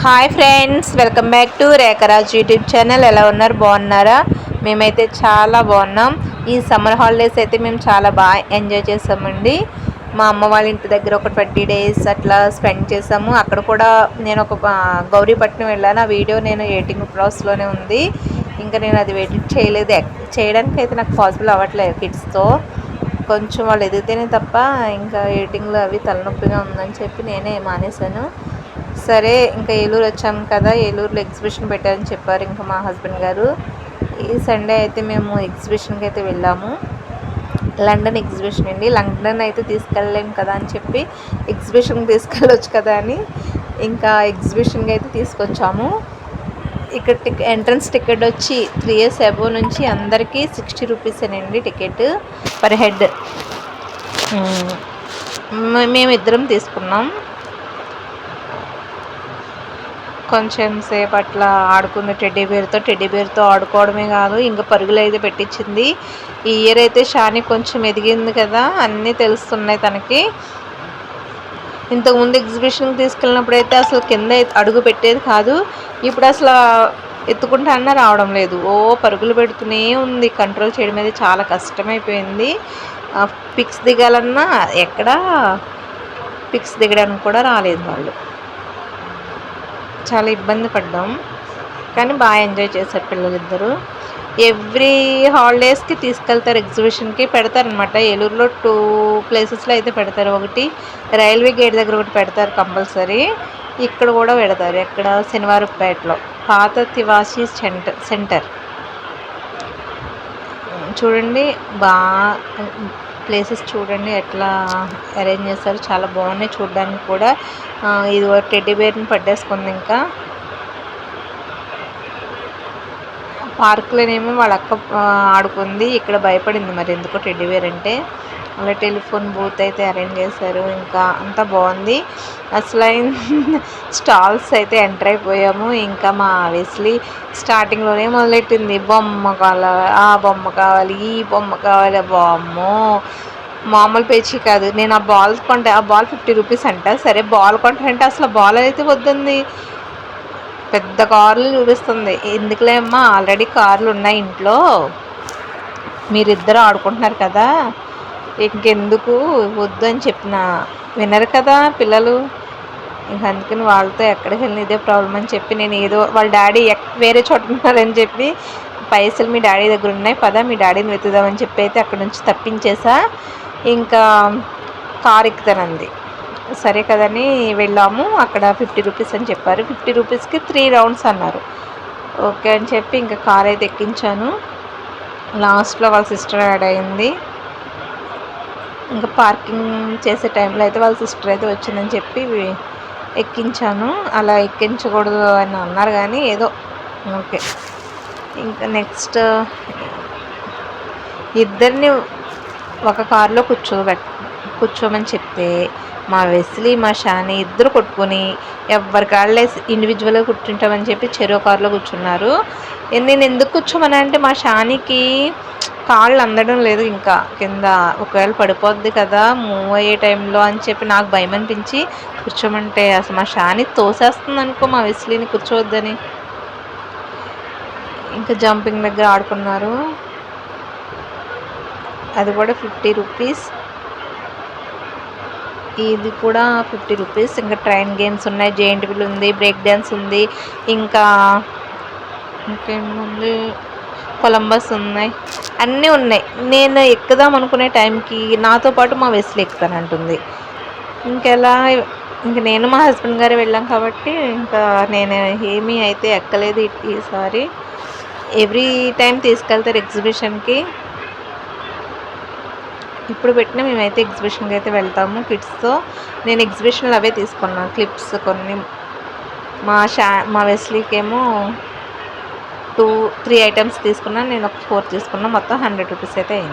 Hi friends, welcome back to Rekharaj YouTube channel. ఎలా ఉన్నారు? బాగున్నారా? మేమైతే చాలా బాగున్నాం. ఈ సమ్మర్ హాలిడేస్ అయితే మేము చాలా బాగా ఎంజాయ్ చేసామండి. మా అమ్మ వాళ్ళ ఇంటి దగ్గర ఒక 20 డేస్ అట్లా స్పెండ్ చేసాము. అక్కడ కూడా నేను ఒక గౌరీపట్నం వెళ్ళాను. ఆ వీడియో నేను ఎడిటింగ్ ప్రాసెస్లోనే ఉంది. ఇంకా నేను అది ఎడిట్ చేయలేదు. చేయడానికి అయితే నాకు పాసిబుల్ అవ్వట్లేదు కిడ్స్తో. కొంచెం వాళ్ళు ఎదిగితేనే తప్ప ఇంకా ఎడిటింగ్లో అవి తలనొప్పిగా ఉందని చెప్పి నేనే మానేశాను. సరే, ఇంకా ఏలూరు వచ్చాము కదా, ఏలూరులో ఎగ్జిబిషన్ పెట్టారని చెప్పారు ఇంకా మా హస్బెండ్ గారు. ఈ సండే అయితే మేము ఎగ్జిబిషన్కి అయితే వెళ్ళాము. లండన్ ఎగ్జిబిషన్ అండి. లండన్ అయితే తీసుకెళ్ళలేము కదా అని చెప్పి ఎగ్జిబిషన్కి తీసుకెళ్ళొచ్చు కదా అని ఇంకా ఎగ్జిబిషన్కి అయితే తీసుకొచ్చాము. ఇక్కడ ఎంట్రన్స్ టికెట్ వచ్చి 3 years అబోవ్ నుంచి అందరికీ 60 రూపీసేనండి టికెట్ పర్ హెడ్. మేమిద్దరం తీసుకున్నాం. కొంచెం సేపు అట్లా ఆడుకుంది టెడ్డీ బేర్తో ఆడుకోవడమే కాదు, ఇంకా పరుగులు అయితే పెట్టించింది. ఈ ఇయర్ అయితే షాని కొంచెం ఎదిగింది కదా, అన్నీ తెలుస్తున్నాయి తనకి. ఇంతకుముందు ఎగ్జిబిషన్కి తీసుకెళ్ళినప్పుడు అయితే అసలు కింద అడుగు పెట్టేది కాదు. ఇప్పుడు అసలు ఎత్తుకుంటా అన్నా రావడం లేదు. పరుగులు పెడుతూనే ఉంది. కంట్రోల్ చేయడం అయితే చాలా కష్టమైపోయింది. పిక్స్ దిగాలన్నా ఎక్కడా పిక్స్ దిగడానికి కూడా రాలేదు వాళ్ళు. చాలా ఇబ్బంది పడ్డాం, కానీ బాగా ఎంజాయ్ చేశారు పిల్లలిద్దరూ. ఎవ్రీ హాలిడేస్కి తీసుకెళ్తారు ఎగ్జిబిషన్కి, పెడతారనమాట. ఏలూరులో 2 ప్లేసెస్లో అయితే పెడతారు. ఒకటి రైల్వే గేట్ దగ్గర ఒకటి పెడతారు కంపల్సరీ. ఇక్కడ కూడా పెడతారు. ఎక్కడ? శనివారపేటలో పాత తివాసీ సెంటర్. చూడండి, ప్లేసెస్ చూడండి ఎట్లా అరేంజ్ చేస్తారు. చాలా బాగున్నాయి చూడడానికి కూడా. ఇది ఒక టెడ్డీ బేర్ని పట్టేసుకుంది. ఇంకా పార్క్లోనేమో వాళ్ళ అక్క ఆడుకుంది. ఇక్కడ భయపడింది మరి ఎందుకో టెడ్డీ బేర్ అంటే. అలా టెలిఫోన్ బూత్ అయితే అరేంజ్ చేశారు. ఇంకా అంతా బాగుంది. అసలు స్టాల్స్ అయితే ఎంటర్ అయిపోయాము. ఇంకా మా వెస్లీ స్టార్టింగ్లోనే మొదలెట్టింది, బొమ్మ కావాలి, ఆ బొమ్మ కావాలి, ఈ బొమ్మ కావాలి. బామ్మో, మామూలు పేచీ కాదు. నేను ఆ బాల్ కొంటే ఆ బాల్ 50 రూపీస్ అంట. సరే బాల్ కొంటానంటే అసలు బాల్ అయితే వద్దంది. పెద్ద కార్లు చూపిస్తుంది. ఎందుకులే అమ్మా, ఆల్రెడీ కార్లు ఉన్నాయి ఇంట్లో, మీరిద్దరు ఆడుకుంటున్నారు కదా, ఇంకెందుకు వద్దు అని చెప్పిన. వినరు కదా పిల్లలు. ఇంక అందుకని వాళ్ళతో ఎక్కడికి వెళ్ళిన ఇదే ప్రాబ్లం అని చెప్పి నేను ఏదో వాళ్ళ డాడీ వేరే చోట ఉన్నారని చెప్పి, పైసలు మీ డాడీ దగ్గర ఉన్నాయి పదా మీ డాడీని వెతుకుదామని చెప్పి అయితే అక్కడ నుంచి తప్పించేసా. ఇంకా కార్ ఎక్కుతానంది. సరే కదని వెళ్ళాము. అక్కడ 50 రూపీస్ అని చెప్పారు. 50 రూపీస్కి 3 రౌండ్స్ అన్నారు. ఓకే అని చెప్పి ఇంకా కార్ అయితే ఎక్కించాను. లాస్ట్లో వాళ్ళ సిస్టర్ యాడ్ అయింది. ఇంకా పార్కింగ్ చేసే టైంలో అయితే వాళ్ళ సిస్టర్ అయితే వచ్చిందని చెప్పి ఎక్కించాను. అలా ఎక్కించకూడదు అని అన్నారు కానీ ఏదో ఓకే. ఇంకా నెక్స్ట్ ఇద్దరిని ఒక కారులో కూర్చోమని చెప్తే మా వెస్లీ మా షాని ఇద్దరు కొట్టుకొని ఎవరి కాళ్ళే ఇండివిజువల్గా కూర్చుంటామని చెప్పి చెరో కారులో కూర్చున్నారు. నేను ఎందుకు కూర్చోమని అంటే మా షానికి కాళ్ళు అందడం లేదు ఇంకా కింద, ఒకవేళ పడిపోద్ది కదా మూవ్ అయ్యే టైంలో అని చెప్పి నాకు భయం అనిపించి కూర్చోమంటే అసలు మా షాని తోసేస్తుంది అనుకో మా వెస్లీని కూర్చోవద్దని. ఇంకా జంపింగ్ దగ్గర ఆడుకున్నారు. అది కూడా 50 రూపీస్. ఇది కూడా 50 రూపీస్. ఇంకా ట్రైన్ గేమ్స్ ఉన్నాయి, జెయింట్ వీల్ ఉంది, బ్రేక్ డ్యాన్స్ ఉంది, ఇంకా ఇంకేముంది, కొలంబస్ ఉన్నాయి, అన్నీ ఉన్నాయి. నేను ఎక్కుదాం అనుకునే టైంకి నాతో పాటు మా వెస్లీ ఎక్కుతానంటుంది. ఇంకెలా ఇంక నేను మా హస్బెండ్ గారు వెళ్ళాం కాబట్టి ఇంకా నేను ఏమీ అయితే ఎక్కలేదు ఈసారి. ఎవ్రీ టైం తీసుకెళ్తారు ఎగ్జిబిషన్కి. ఇప్పుడు పెట్టిన మేమైతే ఎగ్జిబిషన్కి అయితే వెళ్తాము కిడ్స్తో. నేను ఎగ్జిబిషన్లో అవే తీసుకున్నాను క్లిప్స్ కొన్ని. మా వెస్లీకి ఏమో 2-3 ఐటమ్స్ తీసుకున్నాను. నేను ఒక 4 తీసుకున్నాను. మొత్తం 100 రూపీస్ అయితే అయింది.